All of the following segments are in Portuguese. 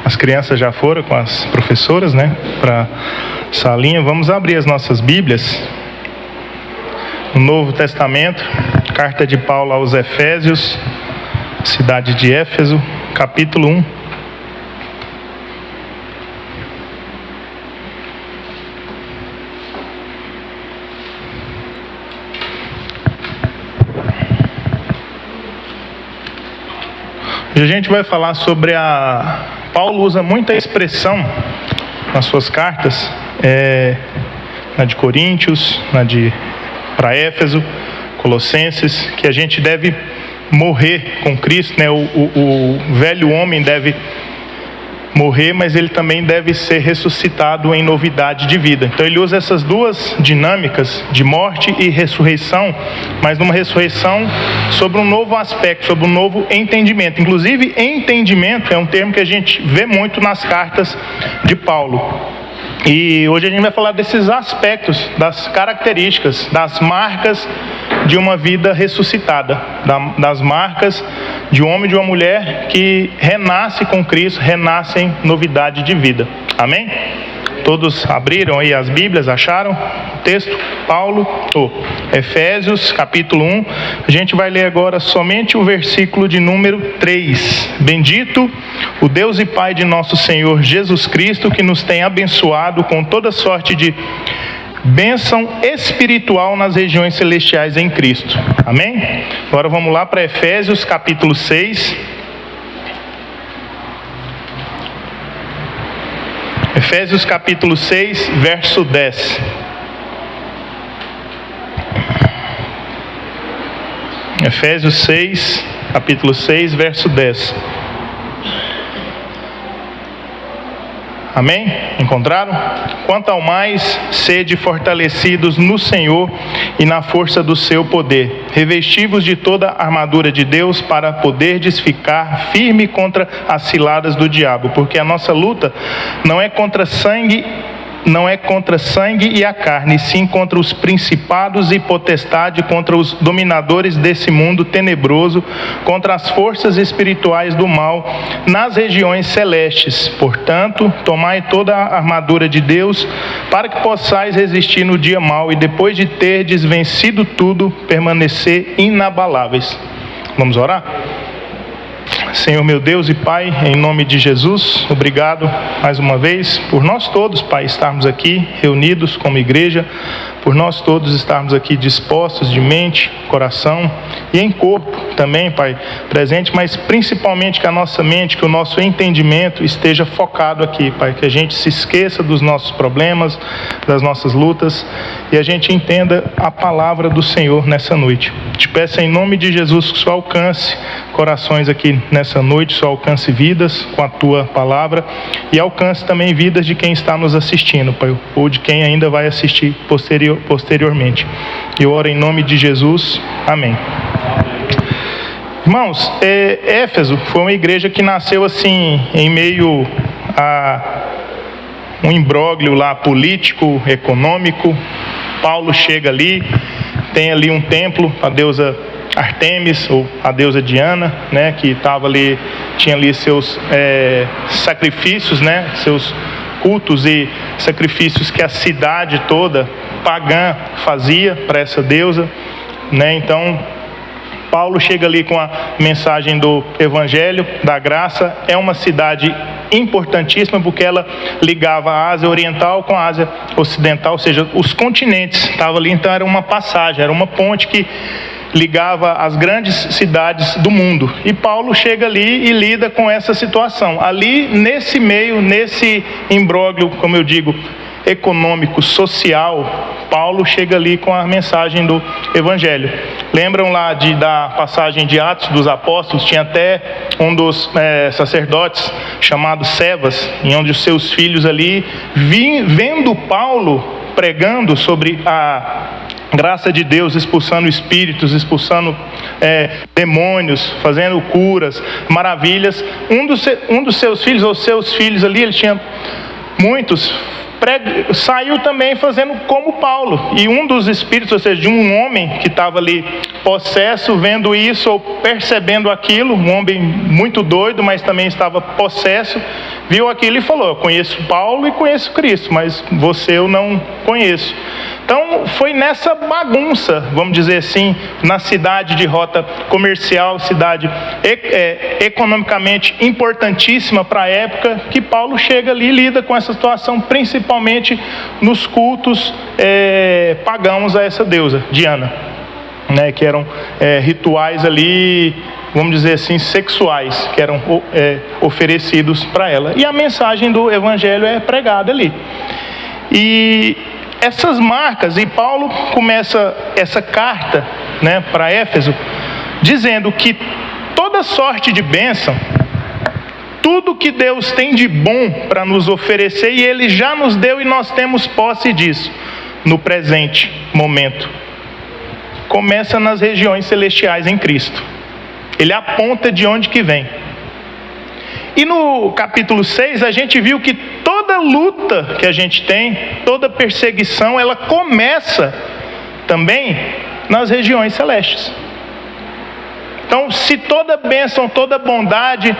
As crianças já foram com as professoras, para salinha. Vamos abrir as nossas Bíblias no Novo Testamento, carta de Paulo aos Efésios, cidade de Éfeso, capítulo 1. E a gente vai falar sobre Paulo usa muita expressão nas suas cartas, na de Coríntios, para Éfeso, Colossenses, que a gente deve morrer com Cristo, o velho homem deve morrer, mas ele também deve ser ressuscitado em novidade de vida. Então ele usa essas duas dinâmicas de morte e ressurreição, mas numa ressurreição sobre um novo aspecto, sobre um novo entendimento. Inclusive, entendimento é um termo que a gente vê muito nas cartas de Paulo. E hoje a gente vai falar desses aspectos, das características, das marcas de uma vida ressuscitada, das marcas de um homem e de uma mulher que renasce com Cristo, renasce em novidade de vida. Amém? Todos abriram aí as Bíblias, acharam o texto? Efésios, capítulo 1. A gente vai ler agora somente o versículo de número 3. Bendito o Deus e Pai de nosso Senhor Jesus Cristo, que nos tem abençoado com toda sorte de bênção espiritual nas regiões celestiais em Cristo. Amém? Agora vamos lá para Efésios, capítulo 6. Efésios capítulo 6, verso 10. Efésios 6, capítulo 6, verso 10. Amém? Encontraram? Quanto ao mais, sede fortalecidos no Senhor e na força do seu poder, revestivos de toda a armadura de Deus para poderdes ficar firme contra as ciladas do diabo, porque a nossa luta não é contra sangue e a carne, sim contra os principados e potestades, contra os dominadores desse mundo tenebroso, contra as forças espirituais do mal nas regiões celestes. Portanto, tomai toda a armadura de Deus, para que possais resistir no dia mau e depois de terdes vencido tudo, permanecer inabaláveis. Vamos orar? Senhor meu Deus e Pai, em nome de Jesus, obrigado mais uma vez por nós todos, Pai, estarmos aqui reunidos como igreja, por nós todos estarmos aqui dispostos de mente, coração e em corpo também, Pai, presente, mas principalmente que a nossa mente, que o nosso entendimento esteja focado aqui, Pai, que a gente se esqueça dos nossos problemas, das nossas lutas e a gente entenda a palavra do Senhor nessa noite. Te peço em nome de Jesus que o Senhor alcance corações aqui nessa noite, só alcance vidas com a Tua palavra e alcance também vidas de quem está nos assistindo, Pai, ou de quem ainda vai assistir posteriormente. Eu oro em nome de Jesus. Amém. Irmãos, Éfeso foi uma igreja que nasceu assim, em meio a um imbróglio lá político, econômico. Paulo chega ali, tem ali um templo, a deusa Artemis, ou a deusa Diana, que estava ali, tinha ali seus sacrifícios, seus cultos e sacrifícios que a cidade toda pagã fazia para essa deusa, Então, Paulo chega ali com a mensagem do Evangelho, da graça. É uma cidade importantíssima porque ela ligava a Ásia Oriental com a Ásia Ocidental, ou seja, os continentes estavam ali, então era uma passagem, era uma ponte que ligava as grandes cidades do mundo. E Paulo chega ali e lida com essa situação. Ali, nesse meio, nesse imbróglio, como eu digo, econômico, social, Paulo chega ali com a mensagem do Evangelho. Lembram lá da passagem de Atos dos Apóstolos? Tinha até um dos sacerdotes chamado Cefas, em onde os seus filhos ali, vendo Paulo pregando sobre a graça de Deus, expulsando espíritos, expulsando demônios, fazendo curas, maravilhas. Um dos seus filhos, ou seus filhos ali, ele tinha muitos, saiu também fazendo como Paulo. E um dos espíritos, ou seja, de um homem que estava ali possesso, vendo isso ou percebendo aquilo, um homem muito doido, mas também estava possesso, viu aquilo e falou: eu conheço Paulo e conheço Cristo, mas você eu não conheço. Então foi nessa bagunça, vamos dizer assim, na cidade de rota comercial, cidade economicamente importantíssima para a época, que Paulo chega ali e lida com essa situação, principalmente nos cultos pagãos a essa deusa, Diana, né, que eram rituais ali, vamos dizer assim, sexuais, que eram oferecidos para ela. E a mensagem do evangelho é pregada ali. E essas marcas, e Paulo começa essa carta, né, para Éfeso, dizendo que toda sorte de bênção, tudo que Deus tem de bom para nos oferecer, e Ele já nos deu e nós temos posse disso, no presente momento, começa nas regiões celestiais em Cristo. Ele aponta de onde que vem. E no capítulo 6 a gente viu que toda luta que a gente tem, toda perseguição, ela começa também nas regiões celestes. Então, se toda bênção, toda bondade,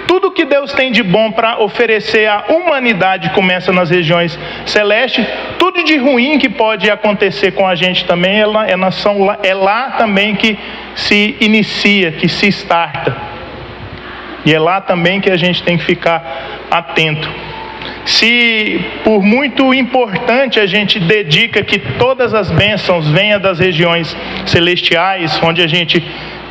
tudo que Deus tem de bom para oferecer à humanidade começa nas regiões celestes, tudo de ruim que pode acontecer com a gente também é lá também que se inicia, que se starta. E é lá também que a gente tem que ficar atento. Se por muito importante a gente dedica que todas as bênçãos venham das regiões celestiais, onde a gente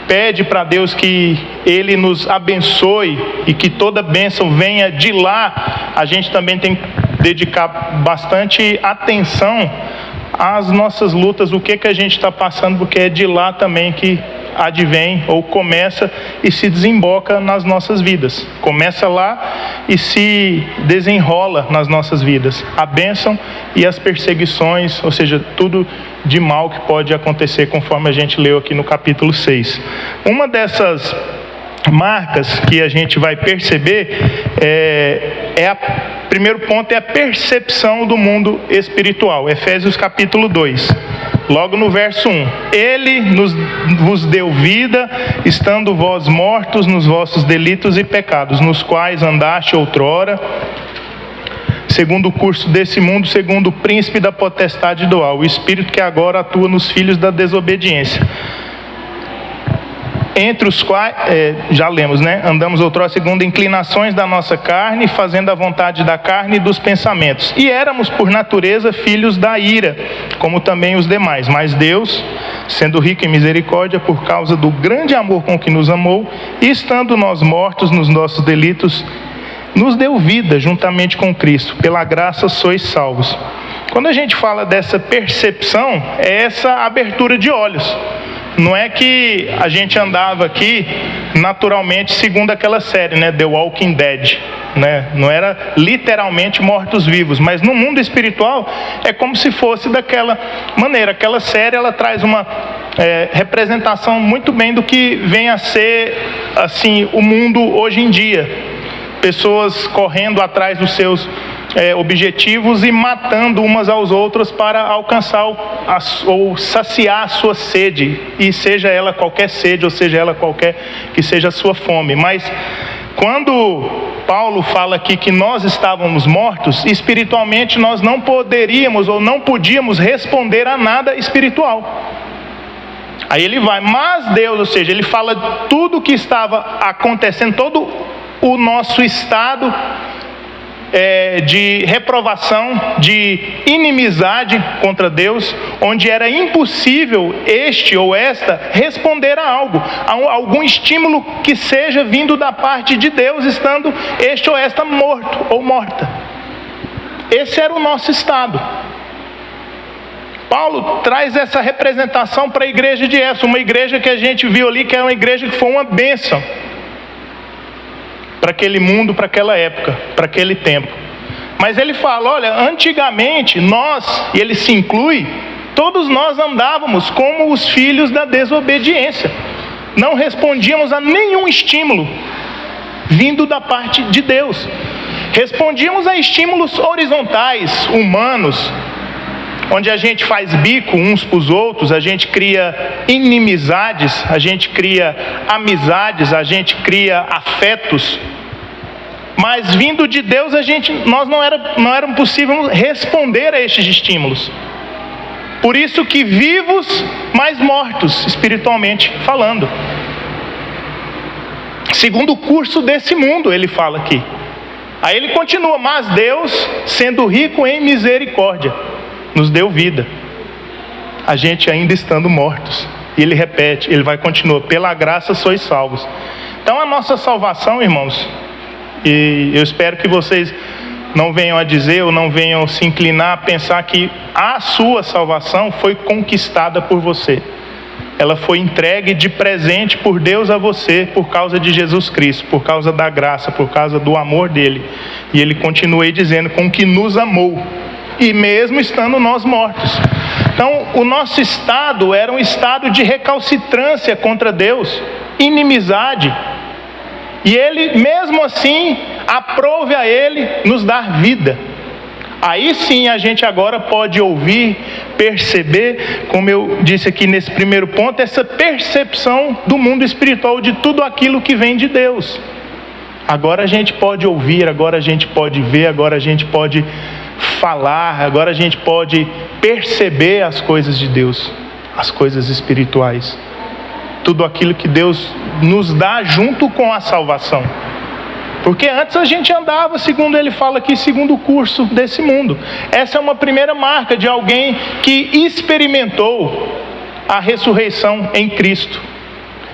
pede para Deus que Ele nos abençoe e que toda bênção venha de lá, a gente também tem que dedicar bastante atenção às nossas lutas, o que a gente está passando, porque é de lá também que advém ou começa e se desemboca nas nossas vidas. Começa lá e se desenrola nas nossas vidas. A bênção e as perseguições, ou seja, tudo de mal que pode acontecer, conforme a gente leu aqui no capítulo 6. Uma dessas marcas que a gente vai perceber primeiro ponto é a percepção do mundo espiritual. Efésios capítulo 2. Logo no verso 1, Ele vos deu vida, estando vós mortos nos vossos delitos e pecados, nos quais andaste outrora, segundo o curso desse mundo, segundo o príncipe da potestade do ar, o espírito que agora atua nos filhos da desobediência. Entre os quais, já lemos, né? Andamos outrora segundo inclinações da nossa carne, fazendo a vontade da carne e dos pensamentos. E éramos, por natureza, filhos da ira, como também os demais. Mas Deus, sendo rico em misericórdia, por causa do grande amor com que nos amou, e estando nós mortos nos nossos delitos, nos deu vida juntamente com Cristo. Pela graça sois salvos. Quando a gente fala dessa percepção, é essa abertura de olhos. Não é que a gente andava aqui naturalmente segundo aquela série, né, The Walking Dead, né? Não era literalmente mortos-vivos, mas no mundo espiritual é como se fosse daquela maneira. Aquela série, ela traz uma representação muito bem do que vem a ser assim o mundo hoje em dia. Pessoas correndo atrás dos seus objetivos e matando umas aos outros para alcançar ou saciar a sua sede, e seja ela qualquer sede, ou seja ela qualquer que seja a sua fome. Mas quando Paulo fala aqui que nós estávamos mortos, espiritualmente nós não poderíamos ou não podíamos responder a nada espiritual. Aí ele vai, mas Deus, ou seja, ele fala tudo o que estava acontecendo, todo o nosso estado de reprovação, de inimizade contra Deus, onde era impossível este ou esta responder a algo, a algum estímulo que seja vindo da parte de Deus, estando este ou esta morto ou morta. Esse era o nosso estado. Paulo traz essa representação para a igreja de Éfeso, uma igreja que a gente viu ali, que é uma igreja que foi uma bênção para aquele mundo, para aquela época, para aquele tempo. Mas ele fala, olha, antigamente nós, e ele se inclui, todos nós andávamos como os filhos da desobediência. Não respondíamos a nenhum estímulo vindo da parte de Deus. Respondíamos a estímulos horizontais, humanos, onde a gente faz bico uns para os outros, a gente cria inimizades, a gente cria amizades, a gente cria afetos. Mas vindo de Deus, nós não era possível responder a estes estímulos. Por isso que vivos, mas mortos, espiritualmente falando. Segundo o curso desse mundo, ele fala aqui. Aí ele continua, mas Deus, sendo rico em misericórdia, nos deu vida, a gente ainda estando mortos. E ele repete, ele vai continuar, pela graça sois salvos. Então a nossa salvação, irmãos, e eu espero que vocês não venham a dizer ou não venham se inclinar a pensar que a sua salvação foi conquistada por você. Ela foi entregue de presente por Deus a você por causa de Jesus Cristo, por causa da graça, por causa do amor dele. E ele continua aí dizendo, com que nos amou, e mesmo estando nós mortos. Então, o nosso estado era um estado de recalcitrância contra Deus, inimizade. E ele, mesmo assim, aprove a ele nos dar vida. Aí sim a gente agora pode ouvir, perceber, como eu disse aqui nesse primeiro ponto, essa percepção do mundo espiritual, de tudo aquilo que vem de Deus. Agora a gente pode ouvir, agora a gente pode ver, agora a gente pode falar, agora a gente pode perceber as coisas de Deus, as coisas espirituais. Tudo aquilo que Deus nos dá junto com a salvação. Porque antes a gente andava, segundo ele fala aqui, segundo o curso desse mundo. Essa é uma primeira marca de alguém que experimentou a ressurreição em Cristo.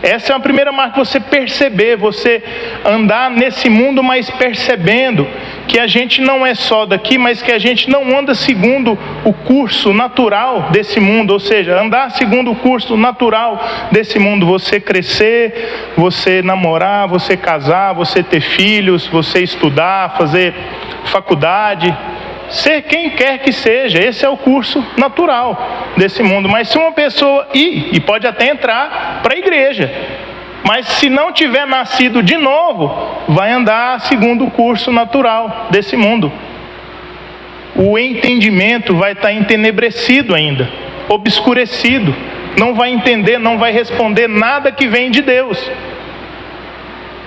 Essa é a primeira marca, você perceber, você andar nesse mundo, mas percebendo que a gente não é só daqui, mas que a gente não anda segundo o curso natural desse mundo, ou seja, andar segundo o curso natural desse mundo, você crescer, você namorar, você casar, você ter filhos, você estudar, fazer faculdade, ser quem quer que seja. Esse é o curso natural desse mundo. Mas se uma pessoa ir, e pode até entrar para a igreja, mas se não tiver nascido de novo, vai andar segundo o curso natural desse mundo. O entendimento vai estar entenebrecido ainda, obscurecido, não vai entender, não vai responder nada que vem de Deus,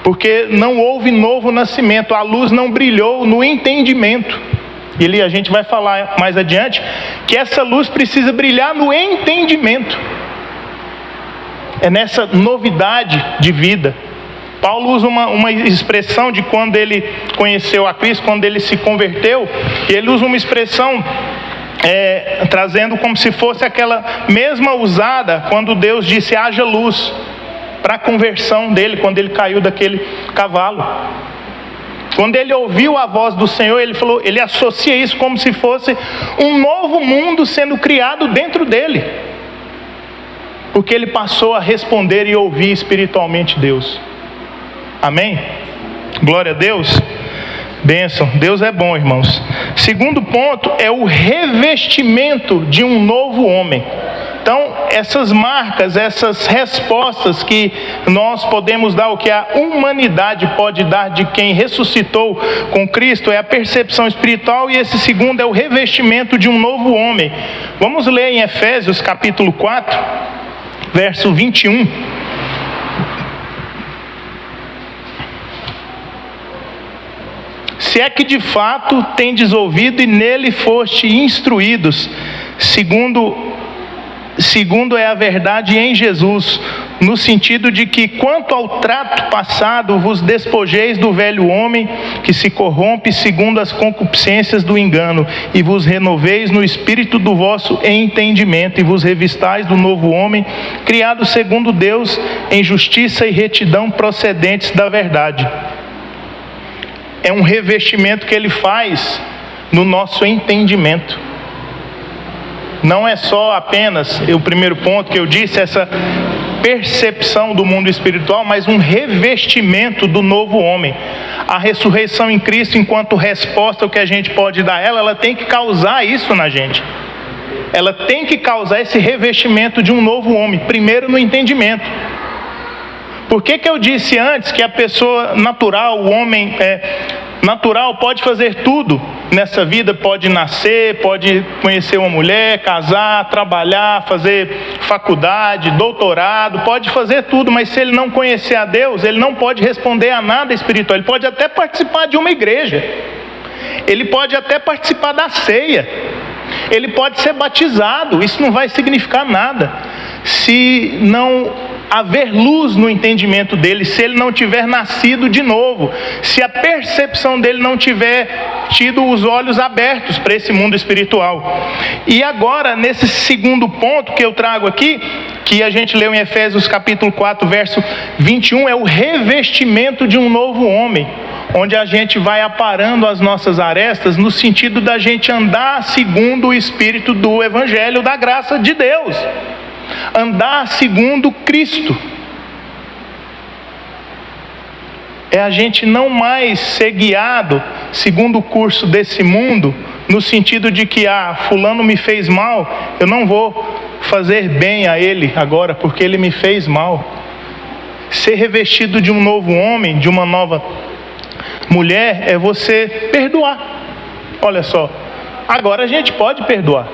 porque não houve novo nascimento, a luz não brilhou no entendimento. A gente vai falar mais adiante que essa luz precisa brilhar no entendimento. É nessa novidade de vida. Paulo usa uma expressão de quando ele conheceu a Cristo, quando ele se converteu. E ele usa uma expressão trazendo como se fosse aquela mesma usada quando Deus disse haja luz, para a conversão dele, quando ele caiu daquele cavalo. Quando ele ouviu a voz do Senhor, ele associa isso como se fosse um novo mundo sendo criado dentro dele. Porque ele passou a responder e ouvir espiritualmente Deus. Amém? Glória a Deus. Bênção. Deus é bom, irmãos. Segundo ponto é o revestimento de um novo homem. Então, essas marcas, essas respostas que nós podemos dar, o que a humanidade pode dar de quem ressuscitou com Cristo, é a percepção espiritual, e esse segundo é o revestimento de um novo homem. Vamos ler em Efésios capítulo 4, verso 21. Se é que de fato tendes ouvido e nele foste instruídos, segundo é a verdade em Jesus, no sentido de que quanto ao trato passado vos despojeis do velho homem que se corrompe segundo as concupiscências do engano, e vos renoveis no espírito do vosso entendimento, e vos revistais do novo homem, criado segundo Deus em justiça e retidão procedentes da verdade. É um revestimento que ele faz no nosso entendimento. Não é só apenas o primeiro ponto que eu disse, essa percepção do mundo espiritual, mas um revestimento do novo homem. A ressurreição em Cristo, enquanto resposta ao que a gente pode dar a ela tem que causar isso na gente. Ela tem que causar esse revestimento de um novo homem, primeiro no entendimento. Por que eu disse antes que a pessoa natural, o homem natural pode fazer tudo nessa vida, pode nascer, pode conhecer uma mulher, casar, trabalhar, fazer faculdade, doutorado, pode fazer tudo, mas se ele não conhecer a Deus, ele não pode responder a nada espiritual. Ele pode até participar de uma igreja, ele pode até participar da ceia, ele pode ser batizado, isso não vai significar nada se não haver luz no entendimento dele, se ele não tiver nascido de novo, se a percepção dele não tiver tido os olhos abertos para esse mundo espiritual. E agora, nesse segundo ponto que eu trago aqui, que a gente leu em Efésios capítulo 4, verso 21, é o revestimento de um novo homem, onde a gente vai aparando as nossas arestas no sentido da gente andar segundo o Espírito do Evangelho da graça de Deus. Andar segundo Cristo. É a gente não mais ser guiado segundo o curso desse mundo, no sentido de que, fulano me fez mal, eu não vou fazer bem a ele agora, porque ele me fez mal. Ser revestido de um novo homem, de uma nova mulher, é você perdoar. Olha só, agora a gente pode perdoar.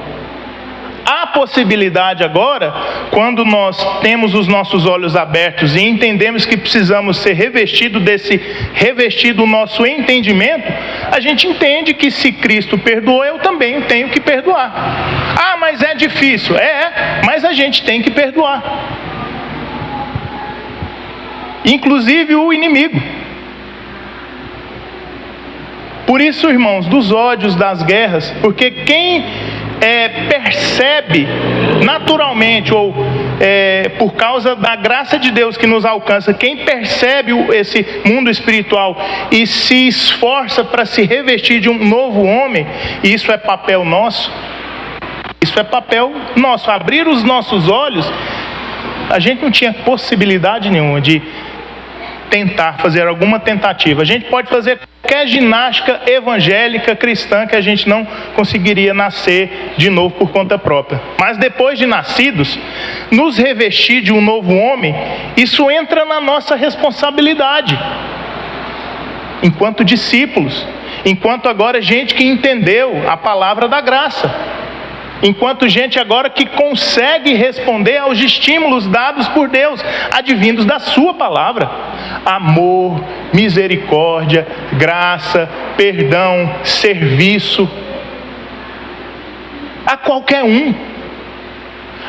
Há possibilidade agora, quando nós temos os nossos olhos abertos e entendemos que precisamos ser revestido o nosso entendimento, a gente entende que se Cristo perdoou, eu também tenho que perdoar. Mas é difícil. Mas a gente tem que perdoar. Inclusive o inimigo. Por isso, irmãos, dos ódios, das guerras, porque quem percebe naturalmente, ou por causa da graça de Deus que nos alcança, quem percebe esse mundo espiritual e se esforça para se revestir de um novo homem, isso é papel nosso. Isso é papel nosso. Abrir os nossos olhos, a gente não tinha possibilidade nenhuma de tentar fazer alguma tentativa. A gente pode fazer qualquer ginástica evangélica cristã que a gente não conseguiria nascer de novo por conta própria. Mas depois de nascidos, nos revestir de um novo homem, isso entra na nossa responsabilidade enquanto discípulos, enquanto agora gente que entendeu a palavra da graça, enquanto gente agora que consegue responder aos estímulos dados por Deus, advindos da sua palavra: amor, misericórdia, graça, perdão, serviço. A qualquer um.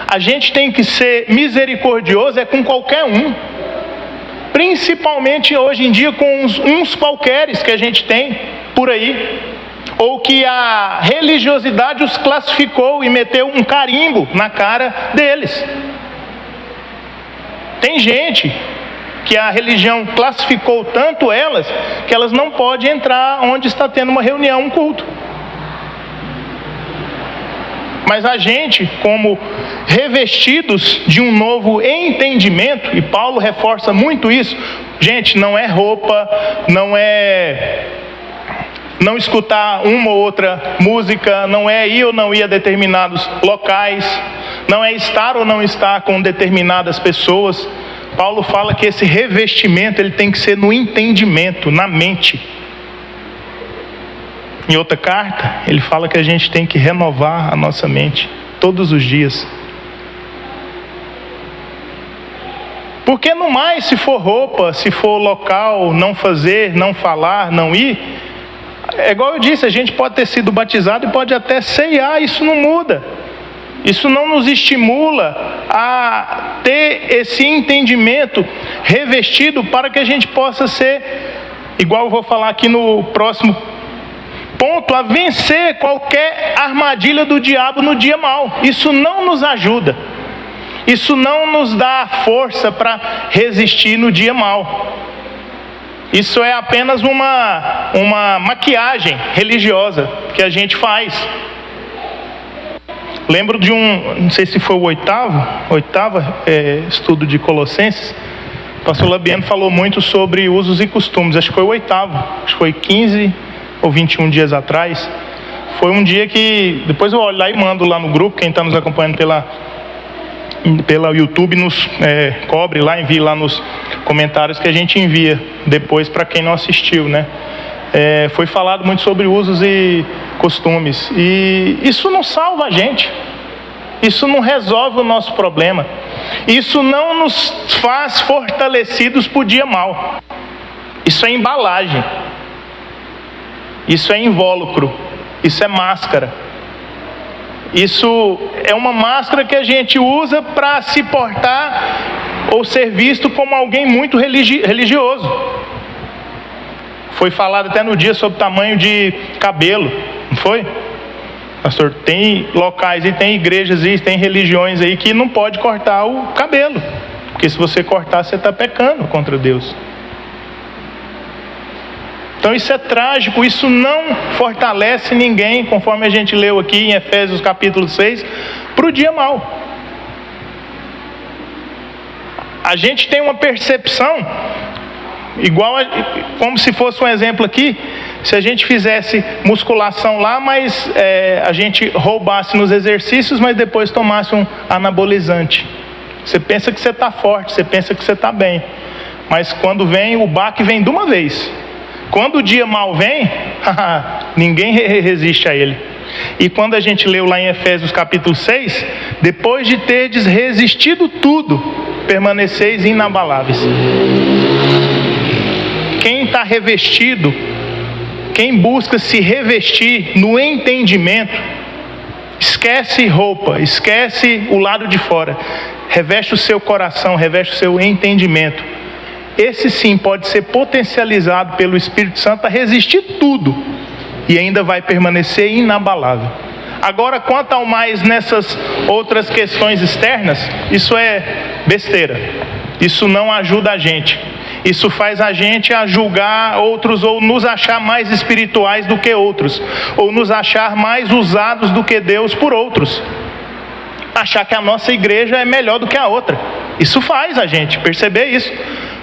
A gente tem que ser misericordioso com qualquer um, principalmente hoje em dia com uns qualqueres que a gente tem por aí, ou que a religiosidade os classificou e meteu um carimbo na cara deles. Tem gente que a religião classificou tanto elas, que elas não podem entrar onde está tendo uma reunião, um culto. Mas a gente, como revestidos de um novo entendimento, e Paulo reforça muito isso, gente, não é roupa, não escutar uma ou outra música, não é ir ou não ir a determinados locais, não é estar ou não estar com determinadas pessoas. Paulo fala que esse revestimento ele tem que ser no entendimento, na mente. Em outra carta, ele fala que a gente tem que renovar a nossa mente todos os dias. Porque no mais, se for roupa, se for local, não fazer, não falar, não ir, é igual eu disse, a gente pode ter sido batizado e pode até ceiar, isso não muda. Isso não nos estimula a ter esse entendimento revestido para que a gente possa ser, igual eu vou falar aqui no próximo ponto, a vencer qualquer armadilha do diabo no dia mau. Isso não nos ajuda. Isso não nos dá força para resistir no dia mau. Isso é apenas uma maquiagem religiosa que a gente faz. Lembro de não sei se foi o oitavo estudo de Colossenses. O pastor Labiano falou muito sobre usos e costumes. Acho que foi o oitavo, acho que foi 15 ou 21 dias atrás. Foi um dia que, depois eu olho lá e mando lá no grupo, quem está nos acompanhando pela YouTube nos cobre lá, envie lá nos comentários que a gente envia depois para quem não assistiu, né? foi falado muito sobre usos e costumes. E isso não salva a gente. Isso não resolve o nosso problema. Isso não nos faz fortalecidos para o dia mau. Isso é embalagem. Isso é invólucro. Isso é máscara. Isso é uma máscara que a gente usa para se portar ou ser visto como alguém muito religioso. Foi falado até no dia sobre tamanho de cabelo, não foi? Pastor, tem locais e tem igrejas e tem religiões aí que não pode cortar o cabelo, porque se você cortar, você está pecando contra Deus. Então isso é trágico, isso não fortalece ninguém, conforme a gente leu aqui em Efésios capítulo 6, para o dia mau. A gente tem uma percepção, como se fosse um exemplo aqui, se a gente fizesse musculação lá, mas a gente roubasse nos exercícios, mas depois tomasse um anabolizante. Você pensa que você está forte, você pensa que você está bem, mas quando vem, o baque vem de uma vez. Quando o dia mal vem, ninguém resiste a ele. E quando a gente leu lá em Efésios capítulo 6, depois de terdes resistido tudo, permaneceis inabaláveis. Quem está revestido, quem busca se revestir no entendimento, esquece roupa, esquece o lado de fora, reveste o seu coração, reveste o seu entendimento. Esse sim pode ser potencializado pelo Espírito Santo a resistir tudo e ainda vai permanecer inabalável. Agora, quanto ao mais nessas outras questões externas, isso é besteira. Isso não ajuda a gente. Isso faz a gente a julgar outros ou nos achar mais espirituais do que outros, ou nos achar mais usados do que Deus por outros. Achar que a nossa igreja é melhor do que a outra. Isso faz a gente perceber isso.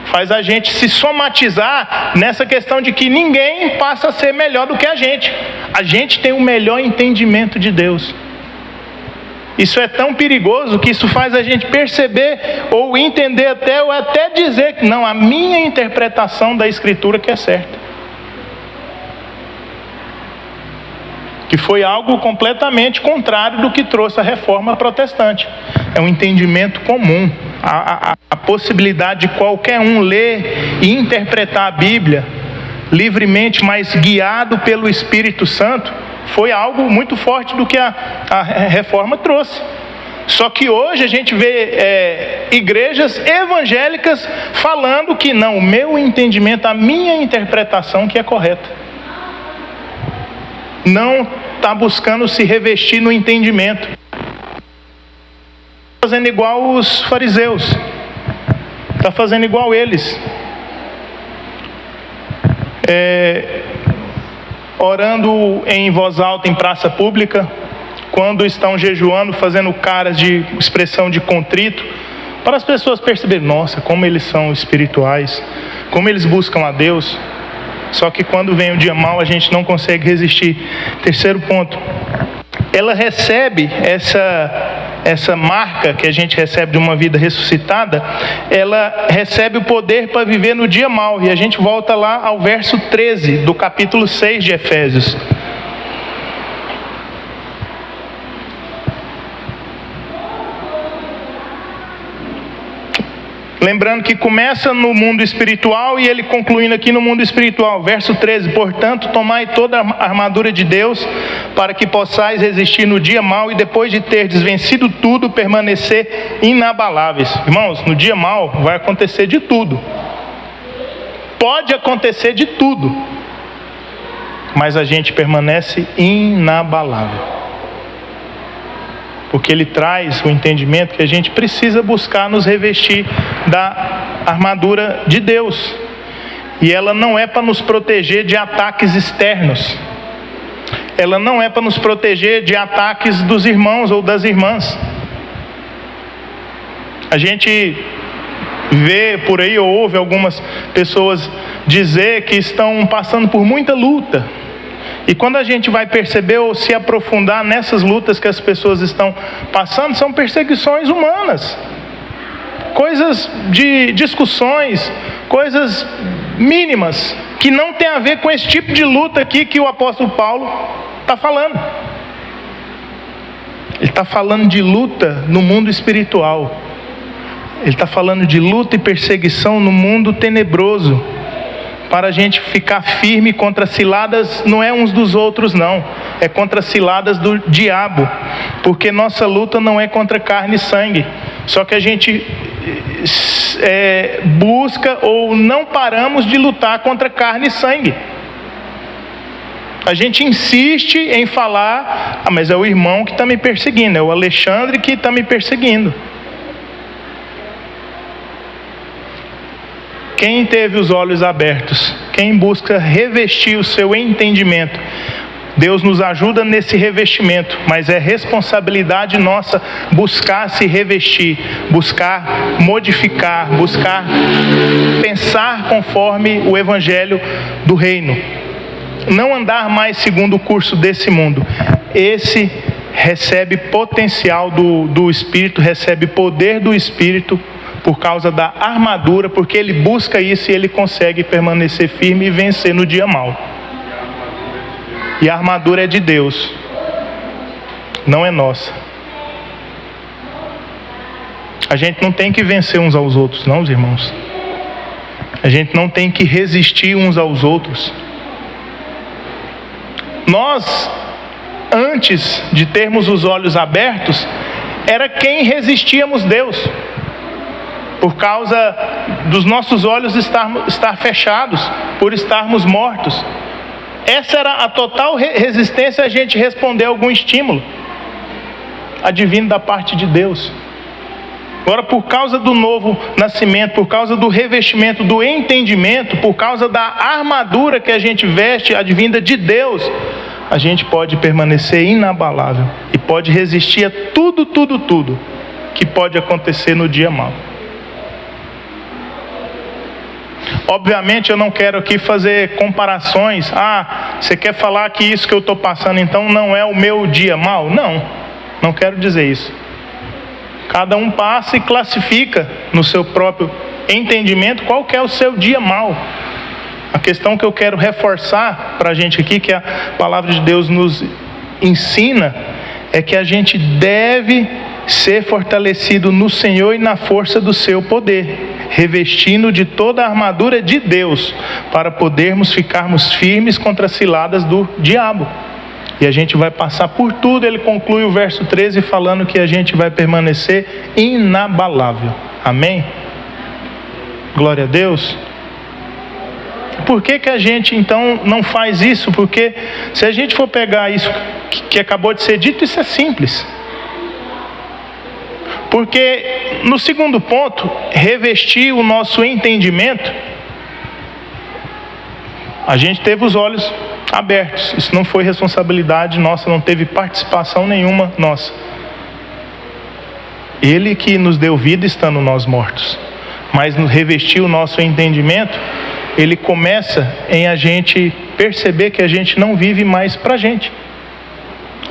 Faz a gente se somatizar nessa questão de que ninguém passa a ser melhor do que a gente. A gente tem o melhor entendimento de Deus. Isso é tão perigoso que isso faz a gente perceber ou entender ou até dizer que não, a minha interpretação da Escritura que é certa. Que foi algo completamente contrário do que trouxe a reforma protestante. É um entendimento comum. A possibilidade de qualquer um ler e interpretar a Bíblia livremente, mas guiado pelo Espírito Santo, foi algo muito forte do que a reforma trouxe. Só que hoje a gente vê igrejas evangélicas falando que não, o meu entendimento, a minha interpretação que é correta. Não está buscando se revestir no entendimento. Está fazendo igual os fariseus. Está fazendo igual eles. Orando em voz alta em praça pública, quando estão jejuando, fazendo caras de expressão de contrito, para as pessoas perceberem, nossa, como eles são espirituais, como eles buscam a Deus. Só que quando vem o dia mau, a gente não consegue resistir. Terceiro ponto, ela recebe essa marca que a gente recebe de uma vida ressuscitada, ela recebe o poder para viver no dia mau. E a gente volta lá ao verso 13 do capítulo 6 de Efésios. Lembrando que começa no mundo espiritual e ele concluindo aqui no mundo espiritual. Verso 13, portanto, tomai toda a armadura de Deus, para que possais resistir no dia mau e depois de terdes vencido tudo, permanecer inabaláveis. Irmãos, no dia mau vai acontecer de tudo. Pode acontecer de tudo. Mas a gente permanece inabalável. Porque ele traz o entendimento que a gente precisa buscar nos revestir da armadura de Deus. E ela não é para nos proteger de ataques externos. Ela não é para nos proteger de ataques dos irmãos ou das irmãs. A gente vê por aí ou ouve algumas pessoas dizer que estão passando por muita luta. E quando a gente vai perceber ou se aprofundar nessas lutas que as pessoas estão passando, são perseguições humanas. coisas de discussões, coisas mínimas, que não tem a ver com esse tipo de luta aqui que o apóstolo Paulo está falando. Ele está falando de luta no mundo espiritual. Ele está falando de luta e perseguição no mundo tenebroso, para a gente ficar firme contra ciladas, não é uns dos outros não, é contra ciladas do diabo, porque nossa luta não é contra carne e sangue, só que a gente busca ou não paramos de lutar contra carne e sangue. A gente insiste em falar, mas é o irmão que está me perseguindo, é o Alexandre que está me perseguindo. Quem teve os olhos abertos, quem busca revestir o seu entendimento, Deus nos ajuda nesse revestimento, mas é responsabilidade nossa buscar se revestir, buscar modificar, buscar pensar conforme o evangelho do reino. Não andar mais segundo o curso desse mundo. Esse recebe potencial do Espírito, recebe poder do Espírito, por causa da armadura, porque ele busca isso e ele consegue permanecer firme e vencer no dia mau. E a armadura é de Deus, não é nossa. A gente não tem que vencer uns aos outros, não, os irmãos. A gente não tem que resistir uns aos outros. Nós, antes de termos os olhos abertos, era quem resistíamos Deus, por causa dos nossos olhos estar fechados, por estarmos mortos. Essa era a total resistência a gente responder a algum estímulo advindo da parte de Deus. Agora, por causa do novo nascimento, por causa do revestimento, do entendimento, por causa da armadura que a gente veste advinda de Deus, a gente pode permanecer inabalável e pode resistir a tudo que pode acontecer no dia mau. Obviamente eu não quero aqui fazer comparações. Você quer falar que isso que eu estou passando então não é o meu dia mau? Não quero dizer isso. Cada um passa e classifica no seu próprio entendimento qual que é o seu dia mau. A questão que eu quero reforçar para a gente aqui, que a palavra de Deus nos ensina, é que a gente deve ser fortalecido no Senhor e na força do seu poder, revestindo de toda a armadura de Deus, para ficarmos firmes contra as ciladas do diabo. E a gente vai passar por tudo. Ele conclui o verso 13 falando que a gente vai permanecer inabalável. Amém? Glória a Deus. Por que a gente então não faz isso? Porque se a gente for pegar isso que acabou de ser dito, isso é simples. Porque no segundo ponto, revestir o nosso entendimento, a gente teve os olhos abertos. Isso não foi responsabilidade nossa, não teve participação nenhuma nossa. Ele que nos deu vida estando nós mortos. Mas nos revestir o nosso entendimento, ele começa em a gente perceber que a gente não vive mais pra gente.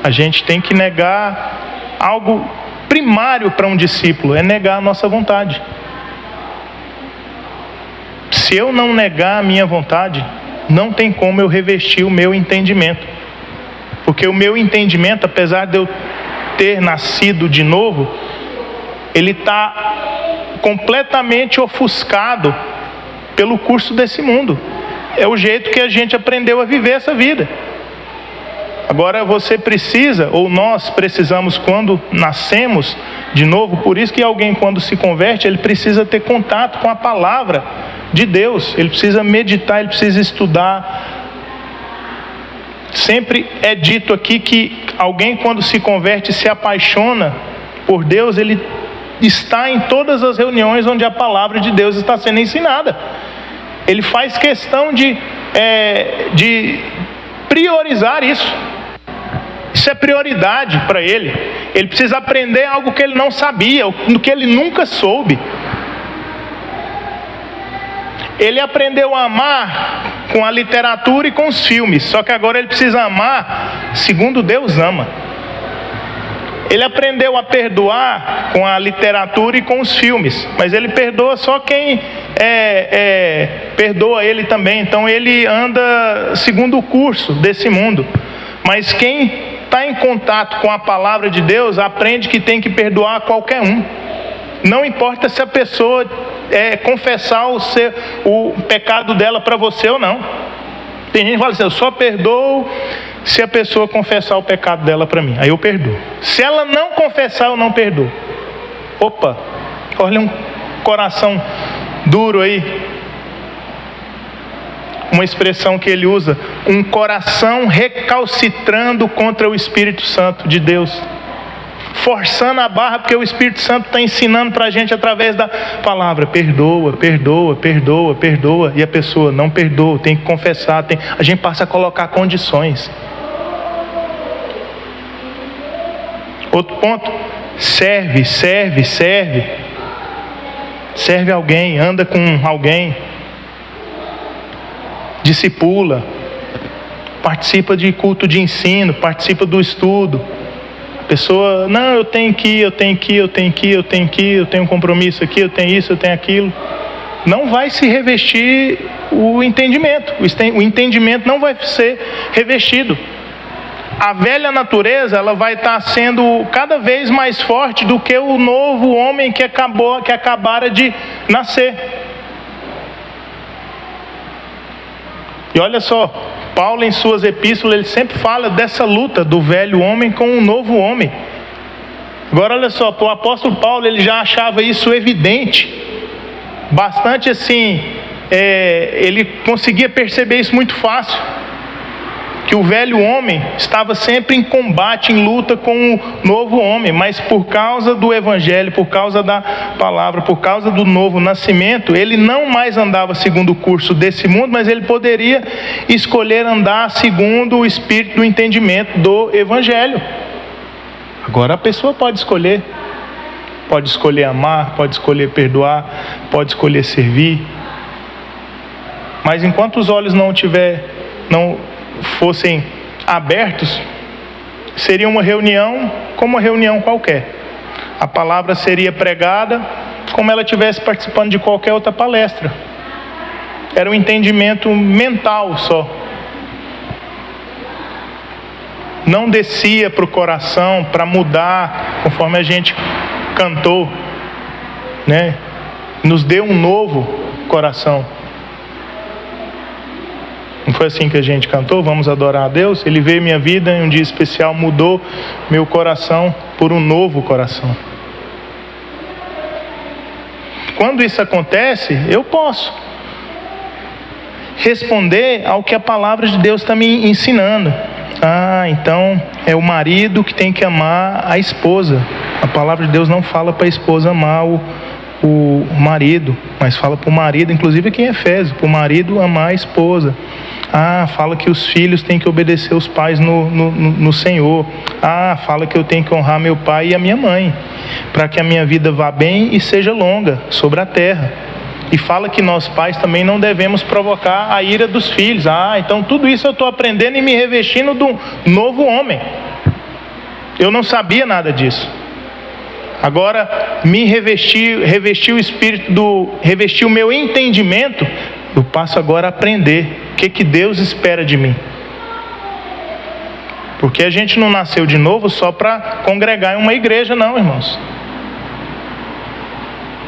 A gente tem que negar algo primário para um discípulo, é negar a nossa vontade. Se eu não negar a minha vontade, não tem como eu revestir o meu entendimento. Porque o meu entendimento, apesar de eu ter nascido de novo, ele está completamente ofuscado pelo curso desse mundo. É o jeito que a gente aprendeu a viver essa vida. Agora você precisa, ou nós precisamos, quando nascemos de novo, por isso que alguém quando se converte, ele precisa ter contato com a palavra de Deus, ele precisa meditar, ele precisa estudar. Sempre é dito aqui que alguém quando se converte, se apaixona por Deus, ele está em todas as reuniões onde a palavra de Deus está sendo ensinada. Ele faz questão de priorizar isso. Isso é prioridade para ele. Ele precisa aprender algo que ele não sabia, do que ele nunca soube. Ele aprendeu a amar com a literatura e com os filmes, só que agora ele precisa amar segundo Deus ama. Ele aprendeu a perdoar com a literatura e com os filmes, mas ele perdoa só quem perdoa ele também. Então ele anda segundo o curso desse mundo. Mas quem está em contato com a palavra de Deus aprende que tem que perdoar qualquer um. Não importa se a pessoa confessar o pecado dela para você ou não. Tem gente que fala assim: eu só perdoo se a pessoa confessar o pecado dela para mim. Aí eu perdoo. Se ela não confessar, eu não perdoo. Opa, olha um coração duro aí. Uma expressão que ele usa: um coração recalcitrando contra o Espírito Santo de Deus. Forçando a barra, porque o Espírito Santo está ensinando para a gente através da palavra: perdoa, perdoa, perdoa, perdoa. E a pessoa não perdoa, tem que confessar. A gente passa a colocar condições. Outro ponto: serve, serve, serve. Serve alguém, anda com alguém. Discipula. Participa de culto de ensino, participa do estudo. Pessoa: não, eu tenho que ir, eu tenho um compromisso aqui, eu tenho isso, eu tenho aquilo. Não vai se revestir o entendimento. O entendimento não vai ser revestido. A velha natureza, ela vai estar sendo cada vez mais forte do que o novo homem que acabara de nascer. E olha só, Paulo em suas epístolas, ele sempre fala dessa luta do velho homem com o novo homem. Agora olha só, o apóstolo Paulo, ele já achava isso evidente, bastante assim, ele conseguia perceber isso muito fácil, que o velho homem estava sempre em combate, em luta com o novo homem, mas por causa do evangelho, por causa da palavra, por causa do novo nascimento, ele não mais andava segundo o curso desse mundo, mas ele poderia escolher andar segundo o espírito do entendimento do evangelho. Agora a pessoa pode escolher amar, pode escolher perdoar, pode escolher servir, mas enquanto os olhos não fossem abertos, seria uma reunião como uma reunião qualquer. A palavra seria pregada como ela estivesse participando de qualquer outra palestra. Era um entendimento mental só. Não descia para o coração para mudar, conforme a gente cantou, né? Nos deu um novo coração. Não foi assim que a gente cantou? Vamos adorar a Deus? Ele veio minha vida em um dia especial, mudou meu coração por um novo coração. Quando isso acontece, eu posso responder ao que a palavra de Deus está me ensinando. Então é o marido que tem que amar a esposa. A palavra de Deus não fala para a esposa amar o marido, mas fala para o marido, inclusive aqui em Efésios, para o marido amar a esposa. Fala que os filhos têm que obedecer os pais no Senhor. Fala que eu tenho que honrar meu pai e a minha mãe, para que a minha vida vá bem e seja longa sobre a terra. E fala que nós pais também não devemos provocar a ira dos filhos. Então tudo isso eu estou aprendendo e me revestindo de um novo homem. Eu não sabia nada disso. Agora me revesti o espírito revesti o meu entendimento. Eu passo agora a aprender o que Deus espera de mim. Porque a gente não nasceu de novo só para congregar em uma igreja, não, irmãos.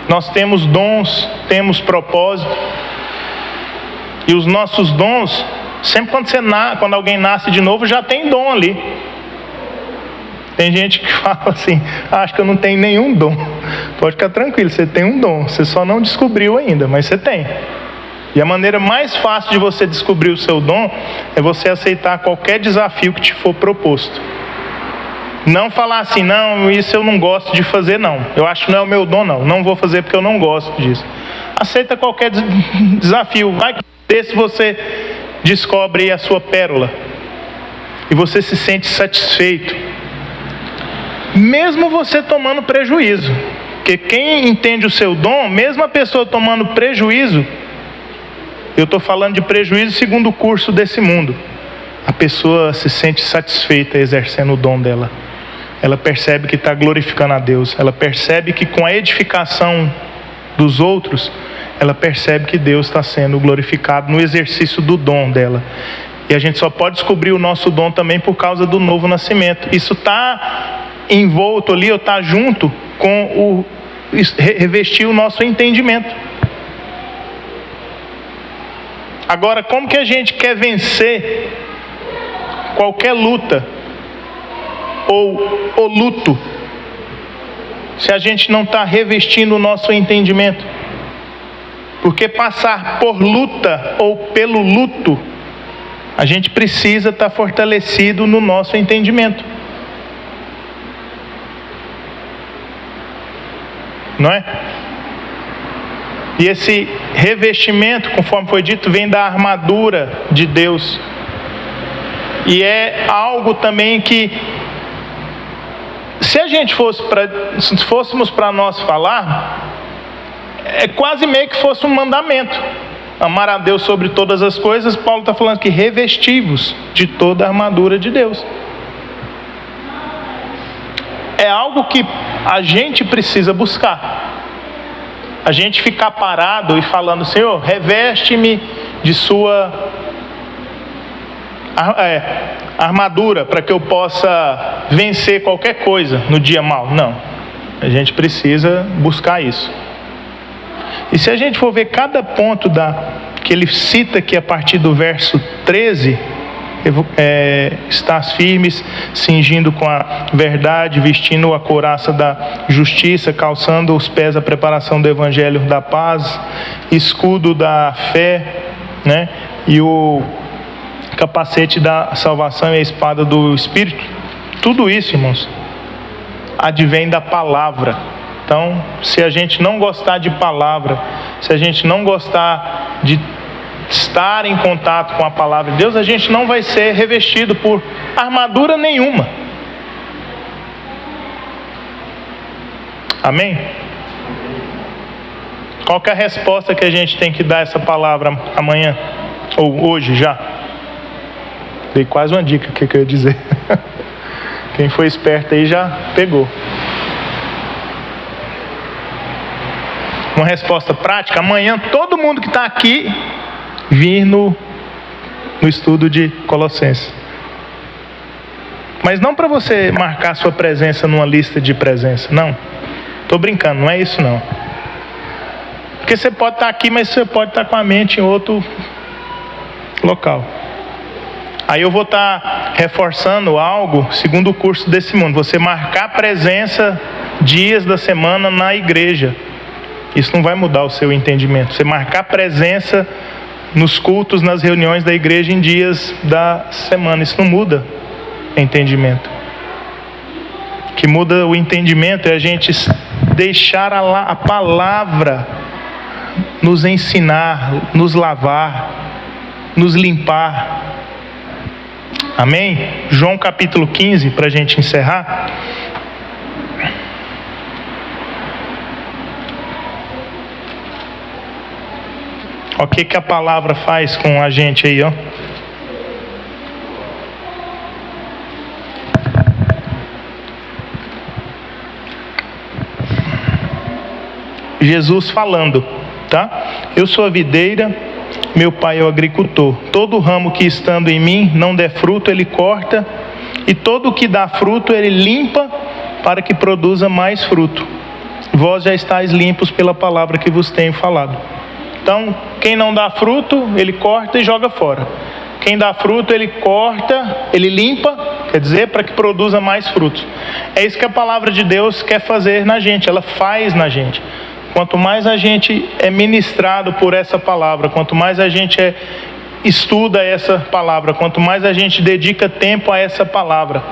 Nós temos dons, temos propósito. E os nossos dons, sempre quando alguém nasce de novo, já tem dom ali. Tem gente que fala assim: acho que eu não tenho nenhum dom. Pode ficar tranquilo, você tem um dom. Você só não descobriu ainda, mas você tem. E a maneira mais fácil de você descobrir o seu dom é você aceitar qualquer desafio que te for proposto. Não falar assim: não, isso eu não gosto de fazer, não. Eu acho que não é o meu dom, não. Não vou fazer porque eu não gosto disso. Aceita qualquer desafio. Vai que desse você descobre a sua pérola. E você se sente satisfeito. Mesmo você tomando prejuízo. Porque quem entende o seu dom, mesmo a pessoa tomando prejuízo, eu estou falando de prejuízo segundo o curso desse mundo, a pessoa se sente satisfeita exercendo o dom dela. ela percebe que está glorificando a Deus. Ela percebe que com a edificação dos outros, ela percebe que Deus está sendo glorificado no exercício do dom dela. E a gente só pode descobrir o nosso dom também por causa do novo nascimento. Isso está envolto ali, ou está junto com revestir o nosso entendimento. Agora, como que a gente quer vencer qualquer luta ou o luto se a gente não está revestindo o nosso entendimento? Porque passar por luta ou pelo luto, a gente precisa estar fortalecido no nosso entendimento. Não é? E esse revestimento, conforme foi dito, vem da armadura de Deus. E é algo também que, se a gente se fôssemos para nós falar, é quase meio que fosse um mandamento. Amar a Deus sobre todas as coisas. Paulo está falando que revestivos de toda a armadura de Deus. É algo que a gente precisa buscar. A gente ficar parado e falando: Senhor, reveste-me de sua armadura para que eu possa vencer qualquer coisa no dia mau. Não, a gente precisa buscar isso. E se a gente for ver cada ponto que ele cita aqui a partir do verso 13, estás firmes, cingindo com a verdade, vestindo a couraça da justiça, calçando os pés a preparação do evangelho da paz, escudo da fé, né? E o capacete da salvação e a espada do Espírito. Tudo isso, irmãos, advém da palavra. Então, se a gente não gostar de palavra, se a gente não gostar de estar em contato com a palavra de Deus, a gente não vai ser revestido por armadura nenhuma. Amém? Qual que é a resposta que a gente tem que dar a essa palavra amanhã? Ou hoje já? Dei quase uma dica que eu ia dizer. Quem foi esperto aí já pegou. Uma resposta prática: amanhã todo mundo que está aqui vir no estudo de Colossenses. Mas não para você marcar sua presença numa lista de presença, não. Estou brincando, não é isso não. Porque você pode estar aqui, mas você pode estar com a mente em outro local. Aí eu vou estar reforçando algo segundo o curso desse mundo. Você marcar presença dias da semana na igreja. Isso não vai mudar o seu entendimento. Você marcar presença nos cultos, nas reuniões da igreja em dias da semana, isso não muda o entendimento. O que muda o entendimento é a gente deixar a palavra nos ensinar, nos lavar, nos limpar. Amém? João capítulo 15, para a gente encerrar. O que a palavra faz com a gente aí, ó? Jesus falando, tá? Eu sou a videira, meu pai é o agricultor. Todo ramo que estando em mim não der fruto, ele corta, e todo o que dá fruto, ele limpa, para que produza mais fruto. Vós já estáis limpos pela palavra que vos tenho falado. Então, quem não dá fruto, ele corta e joga fora. Quem dá fruto, ele corta, ele limpa, quer dizer, para que produza mais frutos. É isso que a palavra de Deus quer fazer na gente, ela faz na gente. Quanto mais a gente é ministrado por essa palavra, quanto mais a gente estuda essa palavra, quanto mais a gente dedica tempo a essa palavra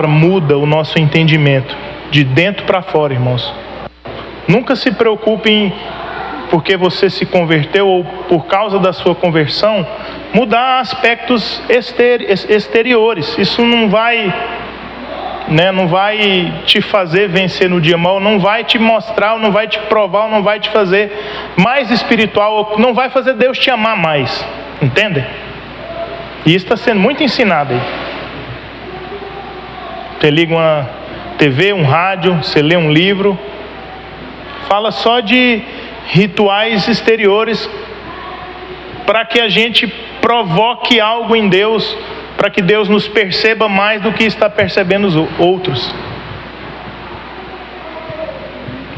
muda o nosso entendimento, de dentro para fora, irmãos. Nunca se preocupe porque você se converteu ou por causa da sua conversão, mudar aspectos exteriores. Isso não vai te fazer vencer no dia mau, não vai te mostrar, não vai te provar, não vai te fazer mais espiritual, não vai fazer Deus te amar mais. Entende? E isso está sendo muito ensinado aí. Você liga uma TV, um rádio, você lê um livro. Fala só de rituais exteriores para que a gente provoque algo em Deus, para que Deus nos perceba mais do que está percebendo os outros.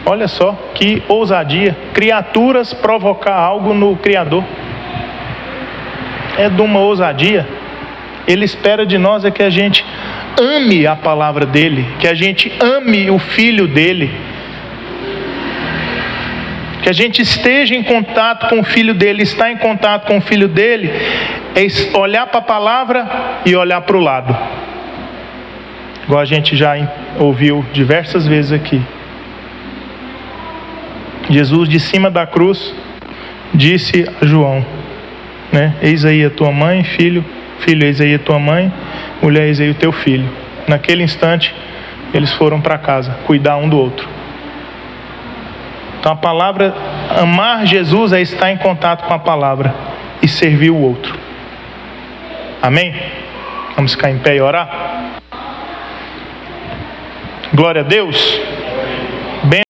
Olha só que ousadia. Criaturas provocar algo no Criador. É de uma ousadia. Ele espera de nós é que a gente ame a palavra dele, que a gente ame o Filho dele, que a gente esteja em contato com o Filho dele. Estar em contato com o Filho dele é olhar para a palavra e olhar para o lado, igual a gente já ouviu diversas vezes aqui. Jesus, de cima da cruz, disse a João, né? Eis aí a tua mãe, filho, eis aí a tua mãe, mulher, eis aí o teu filho. Naquele instante, eles foram para casa, cuidar um do outro. Então a palavra, amar Jesus é estar em contato com a palavra e servir o outro. Amém? Vamos ficar em pé e orar? Glória a Deus.